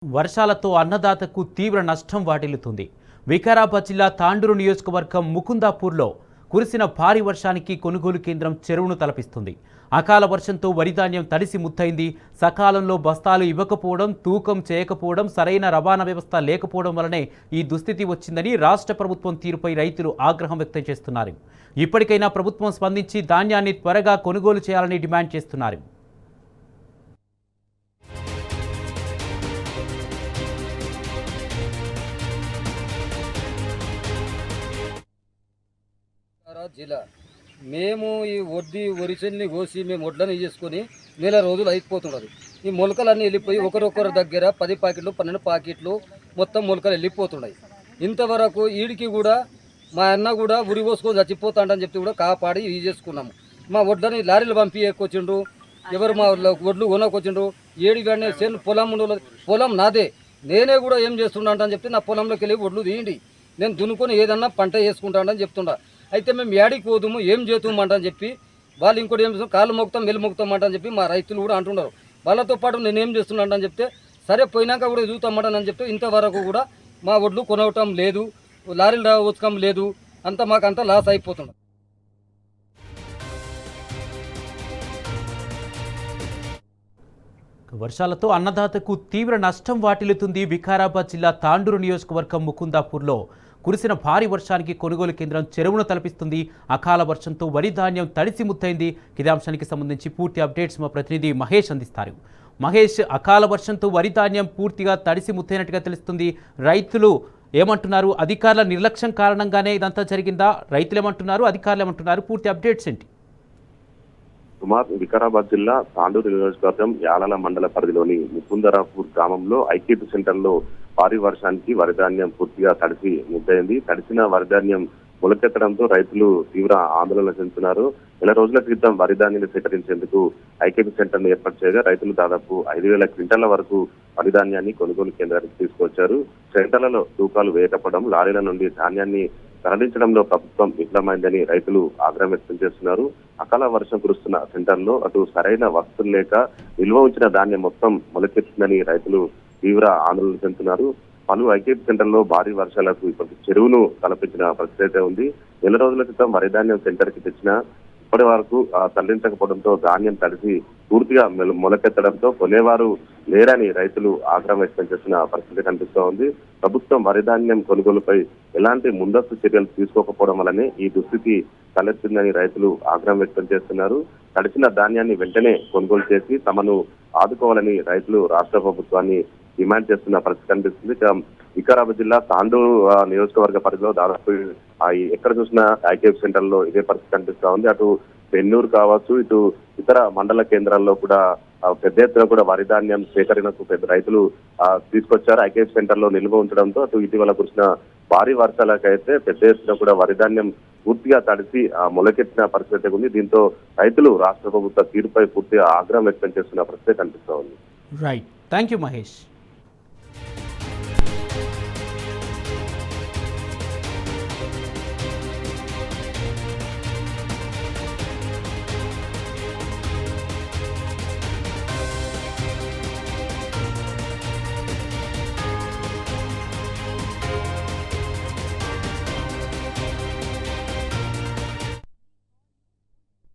వర్షాలతో అన్నదాతకు తీవ్ర నష్టం వాటిల్లుతుంది. వికారాబాద్ జిల్లా తాండూరు నియోజకవర్గం ముకుందాపూర్లో కురిసిన భారీ వర్షానికి కొనుగోలు కేంద్రం చెరువును తలపిస్తుంది. అకాల వర్షంతో వరిధాన్యం తడిసి ముద్దయింది. సకాలంలో బస్తాలు ఇవ్వకపోవడం, తూకం చేయకపోవడం, సరైన రవాణా వ్యవస్థ లేకపోవడం వల్లనే ఈ దుస్థితి వచ్చిందని రాష్ట్ర ప్రభుత్వం తీరుపై రైతులు ఆగ్రహం వ్యక్తం చేస్తున్నారు. ఇప్పటికైనా ప్రభుత్వం స్పందించి ధాన్యాన్ని త్వరగా కొనుగోలు చేయాలని డిమాండ్ చేస్తున్నారు. జిల్లా మేము ఈ వరిచెల్ని కోసి మేము వడ్లని చేసుకొని నెల రోజులు అయిపోతున్నది. ఈ మొలకలన్నీ వెళ్ళిపోయి ఒకరొకరి దగ్గర 10 ప్యాకెట్లు 12 ప్యాకెట్లు మొత్తం మొలకలు వెళ్ళిపోతున్నాయి. ఇంతవరకు వీడికి కూడా మా అన్న కూడా ఉరి పోసుకొని చచ్చిపోతాడని చెప్పి కూడా కాపాడి ఇది చేసుకున్నాము. మా వడ్లని లారీలు పంపి ఎక్కువచ్చిండ్రు, ఎవరు మా వడ్లు కొనకొచ్చిండ్రు. ఏడు వెంటనే చేను పొలం నాదే, నేనే కూడా ఏం చేస్తున్నా అని చెప్తే నా పొలంలోకి వెళ్ళి వడ్లు తీయండి, నేను దున్నుకొని ఏదన్నా పంట వేసుకుంటానని చెప్తుండా. అయితే మేము ఏడికి పోదుము, ఏం చేద్దామంటని చెప్పి వాళ్ళు ఇంకోటి ఏం చేస్తాం, కాళ్ళు మొక్కుతాం వెళ్ళు మొక్కుతామంటని చెప్పి మా రైతులు కూడా అంటున్నారు. వాళ్ళతో పాటు నేను ఏం చేస్తున్నాను అని చెప్తే సరే పోయినాక కూడా చూస్తామంటని చెప్తే ఇంతవరకు కూడా మా వడ్లు కొనవటం లేదు, లారీలు ఉతకం లేదు, అంతా మాకంతా లాస్ అయిపోతుంది. వర్షాలతో అన్నదాతకు తీవ్ర నష్టం వాటిల్లుతుంది. వికారాబాద్ జిల్లా తాండూరు నియోజకవర్గం ముకుందాపూర్లో కురిసిన భారీ వర్షానికి కొనుగోలు కేంద్రం చెరువును తలపిస్తుంది. అకాల వర్షంతో వరి ధాన్యం తడిసి ముద్దయింది. ఇదే అంశానికి సంబంధించి పూర్తి అప్డేట్స్ మా ప్రతినిధి మహేష్ అందిస్తారు. మహేష్, అకాల వర్షంతో వరి ధాన్యం పూర్తిగా తడిసి ముద్దయినట్టుగా తెలుస్తుంది. రైతులు ఏమంటున్నారు? అధికారుల నిర్లక్ష్యం కారణంగానే ఇదంతా జరిగిందా? రైతులు ఏమంటున్నారు, అధికారులు ఏమంటున్నారు? పూర్తి అప్డేట్స్ ఏంటి? వికారాబాద్ జిల్లా తాండూరు నియోజకవర్గం యాలల మండల పరిధిలోని ముకుందరాపూర్ గ్రామంలో ఐకేపీ సెంటర్లో భారీ వర్షానికి వరిధాన్యం పూర్తిగా తడిసి ముద్దయింది. తడిసిన వరిధాన్యం మొలకెత్తడంతో రైతులు తీవ్ర ఆందోళన చెందుతున్నారు. నెల రోజుల క్రితం వరిధాన్యాన్ని సేకరించేందుకు ఐకేపీ సెంటర్ ను ఏర్పాటు చేయగా రైతులు దాదాపు 5,000 క్వింటాల వరకు వరిధాన్యాన్ని కొనుగోలు కేంద్రానికి తీసుకొచ్చారు. సెంటర్లలో తూకాలు వేయకపోవడం, లారీల నుండి ధాన్యాన్ని తరలించడంలో ప్రభుత్వం విఫలమైందని రైతులు ఆగ్రహం వ్యక్తం చేస్తున్నారు. అకాల వర్షం కురుస్తున్న సెంటర్లో అటు సరైన వసతులు లేక నిల్వ ఉంచిన ధాన్యం మొత్తం మొలకెత్తిందని రైతులు తీవ్ర ఆందోళన చెందుతున్నారు. పలు ఐకేపీ సెంటర్లో భారీ వర్షాలకు ఇప్పటి చెరువును తలపించిన పరిస్థితి అయితే ఉంది. నెల రోజుల క్రితం వరిధాన్యం సెంటర్ కి తెచ్చిన ఇప్పటి వరకు తరలించకపోవడంతో ధాన్యం తడిసి పూర్తిగా మొలకెత్తడంతో కొనేవారు లేరని రైతులు ఆగ్రహం వ్యక్తం చేసిన పరిస్థితి కనిపిస్తూ ఉంది. ప్రభుత్వం వరిధాన్యం కొనుగోలుపై ఎలాంటి ముందస్తు చర్యలు తీసుకోకపోవడం వల్లనే ఈ దుస్థితి తలెత్తిందని రైతులు ఆగ్రహం వ్యక్తం చేస్తున్నారు. తడిసిన ధాన్యాన్ని వెంటనే కొనుగోలు చేసి తమను ఆదుకోవాలని రైతులు రాష్ట్ర ప్రభుత్వాన్ని డిమాండ్ చేస్తున్న పరిస్థితి కనిపిస్తుంది. వికారాబాద్ జిల్లా తాండూరు నియోజకవర్గ పరిధిలో దాదాపు ఎక్కడ చూసినా ఐకేపీ సెంటర్ లో ఇదే పరిస్థితి కనిపిస్తా ఉంది. అటు పెన్నూరు కావచ్చు, ఇటు ఇతర మండల కేంద్రాల్లో కూడా పెద్ద ఎత్తున కూడా వరిధాన్యం సేకరణకు పెద్ద రైతులు తీసుకొచ్చారు. ఐకేపీ సెంటర్ లో నిల్వ ఉంచడంతో అటు ఇటీవల కురిసిన భారీ వర్షాలకైతే పెద్ద ఎత్తున కూడా వరిధాన్యం పూర్తిగా తడిసి మొలకెత్తిన పరిస్థితి ఉంది. దీంతో రైతులు రాష్ట్ర ప్రభుత్వ తీరుపై పూర్తిగా ఆగ్రహం వ్యక్తం చేస్తున్న పరిస్థితి కనిపిస్తా ఉంది. Right, thank you Mahesh.